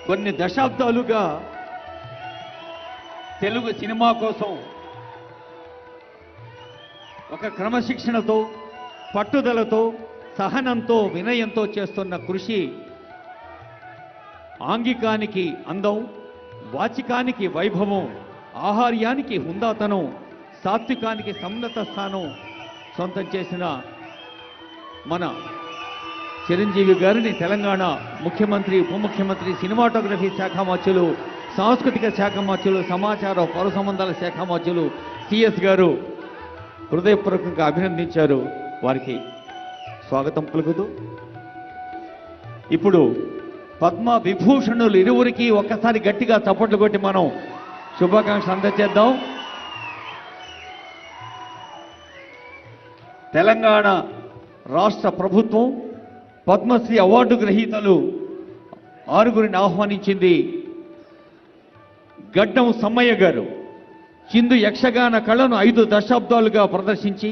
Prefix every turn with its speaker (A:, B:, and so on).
A: కొన్ని దశాబ్దాలుగా తెలుగు సినిమా కోసం ఒక క్రమశిక్షణతో, పట్టుదలతో, సహనంతో, వినయంతో చేస్తున్న కృషి ఆంగికానికి అందం, వాచికానికి వైభవం, ఆహార్యానికి హుందాతనం, సాత్వికానికి సమున్నత స్థానం సొంతం చేసిన మన చిరంజీవి గారిని తెలంగాణ ముఖ్యమంత్రి, ఉప ముఖ్యమంత్రి, సినిమాటోగ్రఫీ శాఖ మంత్రులు, సాంస్కృతిక శాఖ మంత్రులు, సమాచార పౌర సంబంధాల శాఖ మంత్రులు సిఎస్ గారు హృదయపూర్వకంగా అభినందించారు. వారికి స్వాగతం పలుకుతూ ఇప్పుడు పద్మ విభూషణులు ఇరువురికి ఒక్కసారి గట్టిగా చప్పట్లు కొట్టి మనం శుభాకాంక్షలు అందజేద్దాం. తెలంగాణ రాష్ట్ర ప్రభుత్వం పద్మశ్రీ అవార్డు గ్రహీతలు 6గురిని ఆహ్వానించింది. గడ్డం సమ్మయ్య గారు చిందు యక్షగాన కళను 5 దశాబ్దాలుగా ప్రదర్శించి